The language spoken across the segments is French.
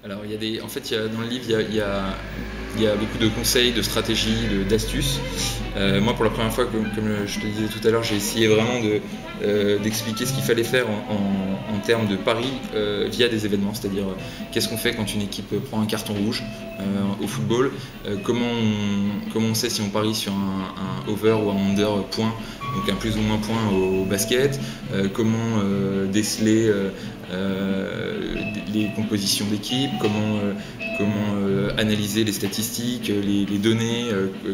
Alors, en fait, dans le livre, il y a beaucoup de conseils, de stratégies, d'astuces. Moi, pour la première fois, comme je te disais tout à l'heure, j'ai essayé vraiment d'expliquer ce qu'il fallait faire en termes de paris via des événements, c'est-à-dire qu'est-ce qu'on fait quand une équipe prend un carton rouge au football, comment on sait si on parie sur un over ou un under point, donc un plus ou moins point au basket, comment déceler les compositions d'équipe, comment analyser les statistiques, les données,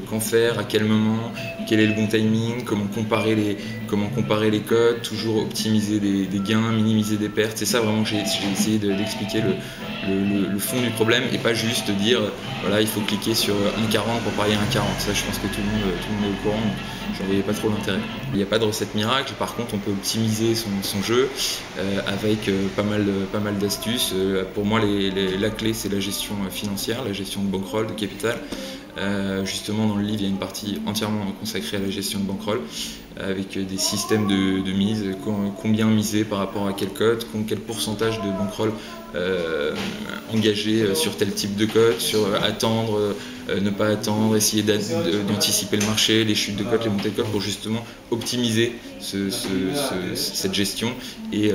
qu'en faire, à quel moment, quel est le bon timing, comment comparer les codes, toujours optimiser des gains, minimiser des pertes. C'est ça vraiment que j'ai essayé d'expliquer le fond du problème et pas juste dire voilà il faut cliquer sur 1,40 pour parier 1,40. Ça je pense que tout le monde est au courant, donc j'en voyais pas trop l'intérêt. Il n'y a pas de recette miracle, par contre on peut optimiser son jeu avec pas mal d'astuces. Pour moi la clé c'est la gestion financière, la gestion de bankroll, de capital. Justement dans le livre il y a une partie entièrement consacrée à la gestion de bankroll avec des systèmes de mise, combien miser par rapport à quel code, quel pourcentage de bankroll engagé sur tel type de code, sur attendre, ne pas attendre, essayer d'anticiper le marché, les chutes de code, les montées de code pour justement optimiser cette gestion et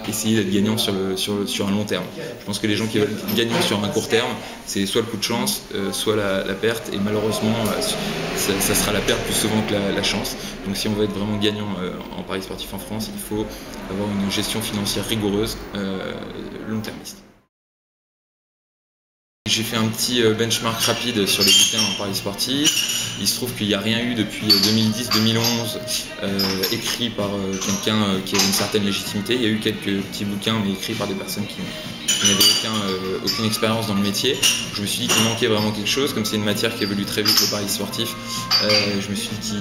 essayer d'être gagnant sur un long terme. Je pense que les gens qui veulent être gagnants sur un court terme, c'est soit le coup de chance, soit la perte, et malheureusement ça sera la perte plus souvent que la chance. Donc si on veut être vraiment gagnant en paris sportif en France, il faut avoir une gestion financière rigoureuse, long-termiste. J'ai fait un petit benchmark rapide sur les bouquins en paris sportif. Il se trouve qu'il n'y a rien eu depuis 2010-2011 écrit par quelqu'un qui avait une certaine légitimité. Il y a eu quelques petits bouquins, mais écrits par des personnes qui n'avaient aucune expérience dans le métier. Je me suis dit qu'il manquait vraiment quelque chose. Comme c'est une matière qui évolue très vite, le paris sportif, je me suis dit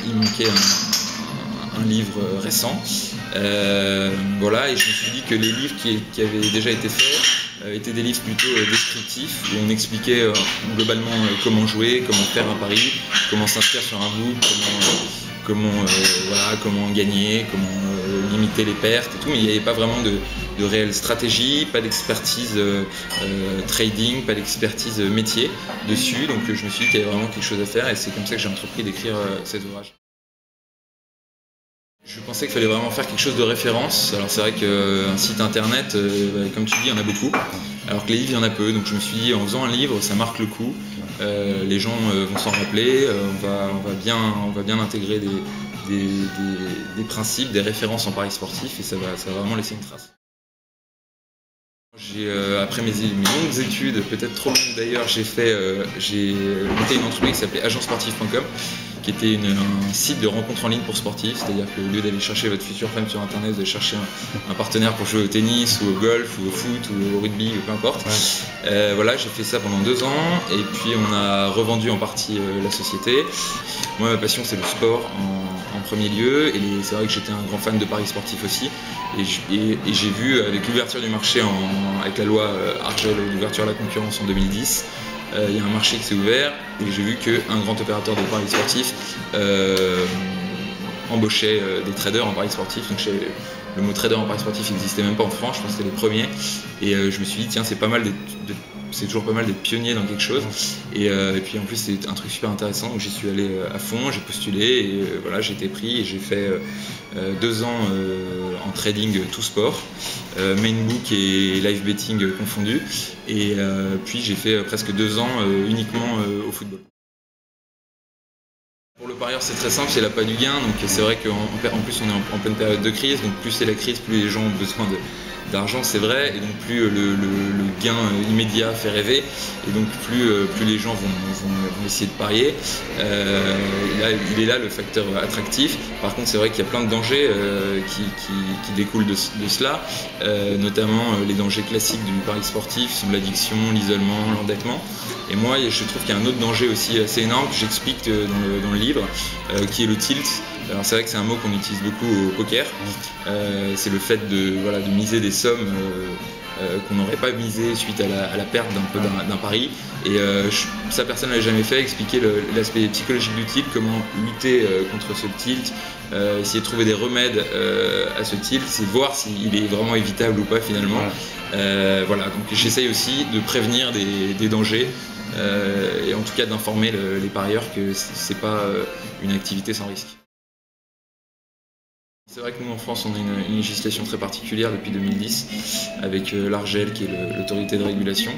qu'il manquait un livre récent. Voilà, et je me suis dit que les livres qui avaient déjà été faits étaient des livres plutôt descriptifs, où on expliquait globalement comment jouer, comment faire un pari, comment s'inscrire sur un book, comment gagner, comment limiter les pertes et tout, mais il n'y avait pas vraiment de réelle stratégie, pas d'expertise trading, pas d'expertise métier dessus, donc je me suis dit qu'il y avait vraiment quelque chose à faire, et c'est comme ça que j'ai entrepris d'écrire cet ouvrage. Je pensais qu'il fallait vraiment faire quelque chose de référence. Alors c'est vrai qu'un site internet, comme tu dis, il y en a beaucoup, alors que les livres, il y en a peu. Donc je me suis dit, en faisant un livre, ça marque le coup. Les gens vont s'en rappeler, on va bien intégrer des principes, des références en paris sportif, et ça va vraiment laisser une trace. Après mes longues études, peut-être trop longues d'ailleurs, j'ai monté une entreprise qui s'appelait agencesportif.com, qui était un site de rencontre en ligne pour sportifs, c'est-à-dire qu'au lieu d'aller chercher votre future femme sur internet, vous allez chercher un partenaire pour jouer au tennis ou au golf ou au foot ou au rugby ou peu importe. Ouais. Voilà, j'ai fait ça pendant 2 ans et puis on a revendu en partie la société. Moi ma passion c'est le sport en premier lieu, et c'est vrai que j'étais un grand fan de paris sportifs aussi, et j'ai vu avec l'ouverture du marché avec la loi Argel d'ouverture à la concurrence en 2010, il y a un marché qui s'est ouvert et j'ai vu qu'un grand opérateur de paris sportifs embauchait des traders en paris sportifs. Donc le mot trader en paris sportif n'existait même pas en France, je pense que c'était les premiers, et je me suis dit tiens c'est toujours pas mal d'être pionnier dans quelque chose, et puis en plus c'est un truc super intéressant, donc j'y suis allé à fond, j'ai postulé et voilà, j'ai été pris, et j'ai fait 2 ans en trading tout sport, mainbook et live betting confondus, et puis j'ai fait presque 2 ans uniquement au football. Pour le parieur c'est très simple, c'est l'appât du gain, donc c'est vrai qu'en plus on est en pleine période de crise, donc plus c'est la crise, plus les gens ont besoin d'argent, c'est vrai, et donc plus le gain immédiat fait rêver, et donc plus les gens vont essayer de parier. Il est là le facteur attractif. Par contre c'est vrai qu'il y a plein de dangers qui découlent de cela, notamment les dangers classiques du pari sportif sont l'addiction, l'isolement, l'endettement, et moi je trouve qu'il y a un autre danger aussi assez énorme que j'explique dans le livre, qui est le tilt. Alors c'est vrai que c'est un mot qu'on utilise beaucoup au poker, c'est le fait de miser des sommes qu'on n'aurait pas misées suite à la perte d'un pari, Et ça, personne ne l'a jamais fait, expliquer l'aspect psychologique du tilt, comment lutter contre ce tilt, essayer de trouver des remèdes à ce tilt, c'est voir s'il est vraiment évitable ou pas finalement. Voilà, donc j'essaye aussi de prévenir des dangers et en tout cas d'informer les parieurs que c'est pas une activité sans risque. C'est vrai que nous en France on a une législation très particulière depuis 2010 avec l'ARJEL qui est l'autorité de régulation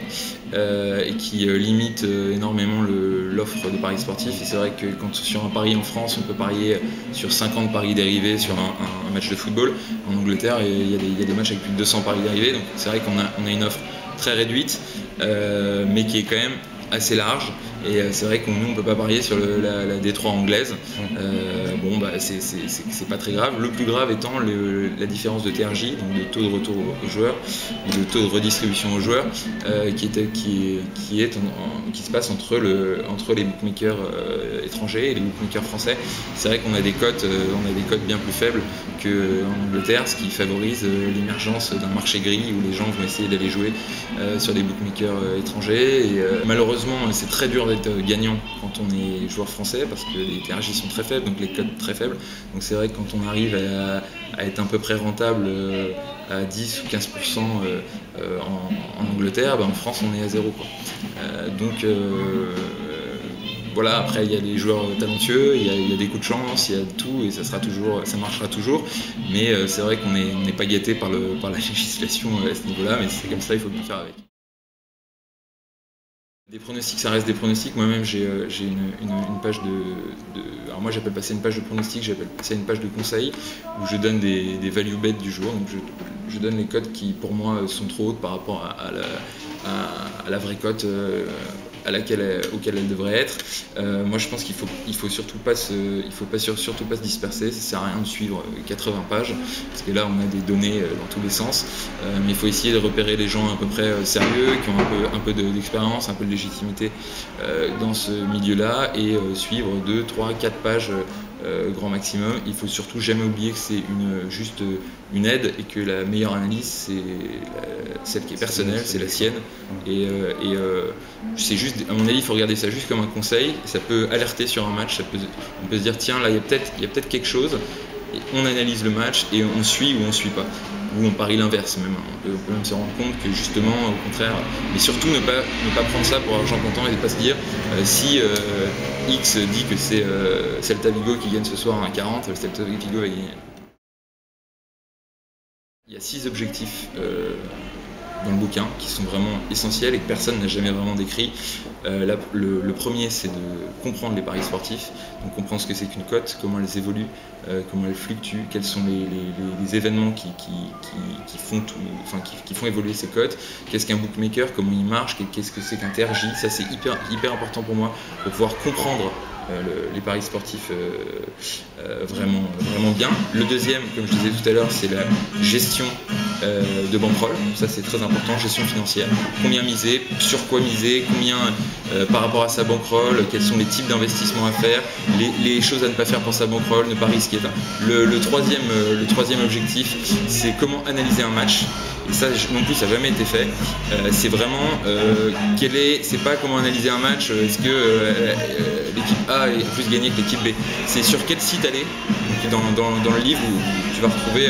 et qui limite énormément l'offre de paris sportifs. Et c'est vrai que quand sur un pari en France on peut parier sur 50 paris dérivés sur un match de football, en Angleterre il y a des matchs avec plus de 200 paris dérivés, donc c'est vrai qu'on a une offre très réduite mais qui est quand même assez large. Et c'est vrai que nous on ne peut pas parier sur la D3 anglaise. Bon bah c'est pas très grave. Le plus grave étant la différence de TRJ, donc le taux de retour aux joueurs, et le taux de redistribution aux joueurs, qui se passe entre les bookmakers étrangers et les bookmakers français. C'est vrai qu'on a des cotes bien plus faibles qu'en Angleterre, ce qui favorise l'émergence d'un marché gris où les gens vont essayer d'aller jouer sur des bookmakers étrangers. Et malheureusement c'est très dur d'être gagnant quand on est joueur français parce que les TRJ sont très faibles, donc les cotes très faibles. Donc c'est vrai que quand on arrive à être à peu près rentable à 10 ou 15% en Angleterre, en France on est à 0 quoi. Donc voilà, après il y a des joueurs talentueux, il y a des coups de chance, il y a tout et ça marchera toujours. Mais c'est vrai qu'on n'est pas gâté par la législation à ce niveau-là, mais c'est comme ça, il faut bien faire avec. Des pronostics, ça reste des pronostics. Moi-même, j'ai une page alors moi, j'appelle pas ça une page de pronostics, j'appelle ça une page de conseils où je donne des value bets du jour. Donc, je donne les cotes qui, pour moi, sont trop hautes par rapport à la vraie cote auquel elle devrait être. Moi, je pense qu'il faut surtout pas se disperser. Ça sert à rien de suivre 80 pages parce que là, on a des données dans tous les sens. Mais il faut essayer de repérer les gens à peu près sérieux, qui ont un peu d'expérience, un peu de légitimité dans ce milieu-là et suivre 2, 3, 4 pages grand maximum. Il faut surtout jamais oublier que c'est juste une aide et que la meilleure analyse c'est celle qui est personnelle, c'est la sienne. Et c'est juste, à mon avis, il faut regarder ça juste comme un conseil. Ça peut alerter sur un match. On peut se dire tiens là il y a peut-être quelque chose. Et on analyse le match et on suit ou on suit pas. Ou on parie l'inverse même. On peut même se rendre compte que justement, au contraire, mais surtout ne pas prendre ça pour argent comptant et ne pas se dire si X dit que c'est Celta Vigo qui gagne ce soir à 1,40, Celta Vigo va gagner. Il y a 6 objectifs dans le bouquin qui sont vraiment essentiels et que personne n'a jamais vraiment décrit. Le premier, c'est de comprendre les paris sportifs, donc comprendre ce que c'est qu'une cote, comment elles évoluent, comment elles fluctuent, quels sont les événements qui font évoluer ces cotes, qu'est-ce qu'un bookmaker, comment il marche, qu'est-ce que c'est qu'un TRJ. Ça c'est hyper important pour moi pour pouvoir comprendre les paris sportifs vraiment bien. Le deuxième, comme je disais tout à l'heure, c'est la gestion de bankroll. Ça c'est très important, gestion financière. Combien miser, sur quoi miser, combien par rapport à sa bankroll, quels sont les types d'investissements à faire, les choses à ne pas faire pour sa bankroll, ne pas risquer. Le troisième objectif, c'est comment analyser un match. Et ça non plus ça n'a jamais été fait. C'est vraiment c'est pas comment analyser un match, est-ce que l'équipe A est plus gagnée que l'équipe B. C'est sur quel site aller. Donc dans le livre où tu vas retrouver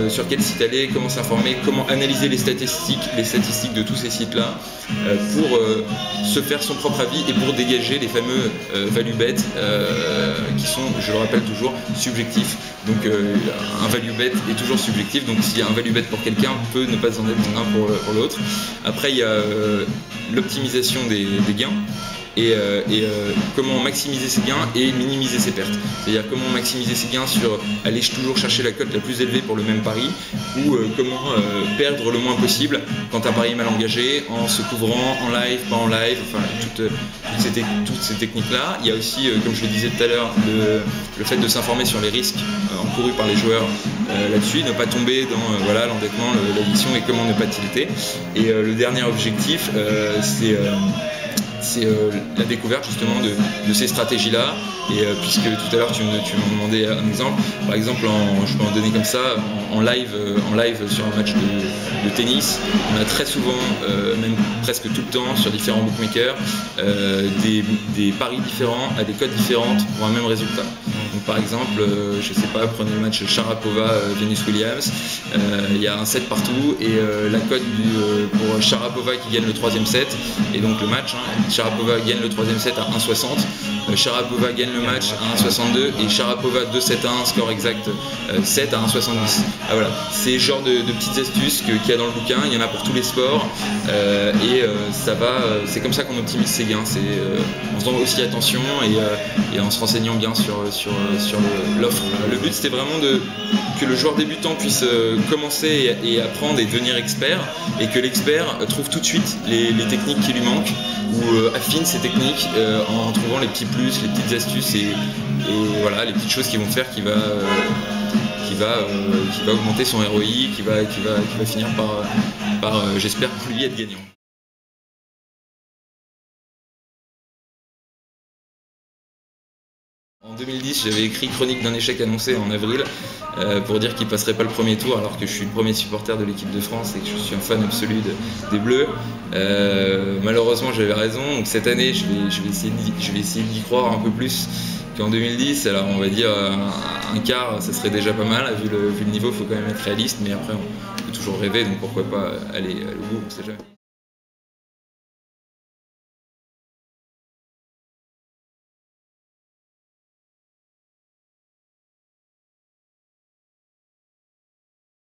sur quel site aller, comment s'informer, comment analyser les statistiques de tous ces sites-là pour se faire son propre avis et pour dégager les fameux value bets qui sont, je le rappelle toujours, subjectifs. Donc un value bet est toujours subjectif, donc s'il y a un value bet pour quelqu'un, peut ne pas en être un pour l'autre. Après, il y a l'optimisation des gains. Et comment maximiser ses gains et minimiser ses pertes. C'est-à-dire comment maximiser ses gains sur aller toujours chercher la cote la plus élevée pour le même pari ou comment perdre le moins possible quand un pari est mal engagé en se couvrant en live, pas en live, enfin toutes ces techniques-là. Il y a aussi, comme je le disais tout à l'heure, le fait de s'informer sur les risques encourus par les joueurs là-dessus, ne pas tomber dans l'endettement, l'addiction et comment ne pas tilter. Et le dernier objectif, c'est la découverte justement de ces stratégies-là. Et puisque tout à l'heure tu m'as demandé un exemple, par exemple, je peux en donner comme ça, en live sur un match de tennis, on a très souvent, même presque tout le temps, sur différents bookmakers, des paris différents à des cotes différentes pour un même résultat. Donc par exemple, je sais pas, prenez le match Sharapova-Venus Williams, il y a un set partout et la cote pour Sharapova qui gagne le 3e set, et donc le match, Sharapova gagne le 3e set à 1,60, Sharapova gagne le match à 1,62 et Sharapova 2-7-1, score exact 7 à 1,70. Ah, voilà, c'est le genre de petites astuces qu'il y a dans le bouquin, il y en a pour tous les sports, c'est comme ça qu'on optimise ses gains, c'est en faisant aussi attention et en se renseignant bien sur l'offre. Le but c'était vraiment que le joueur débutant puisse commencer et apprendre et devenir expert, et que l'expert trouve tout de suite les techniques qui lui manquent, ou affine ses techniques en trouvant les petits plus, les petites astuces et voilà, les petites choses qui vont faire qu'il va augmenter son ROI, qui va finir par j'espère pour lui, être gagnant. En 2010, j'avais écrit Chronique d'un échec annoncé en avril pour dire qu'il ne passerait pas le premier tour, alors que je suis le premier supporter de l'équipe de France et que je suis un fan absolu des Bleus. Malheureusement, j'avais raison, donc cette année, je vais essayer d'y croire un peu plus qu'en 2010. Alors on va dire un quart, ça serait déjà pas mal, vu le niveau, il faut quand même être réaliste, mais après on peut toujours rêver, donc pourquoi pas aller au bout, on ne sait jamais.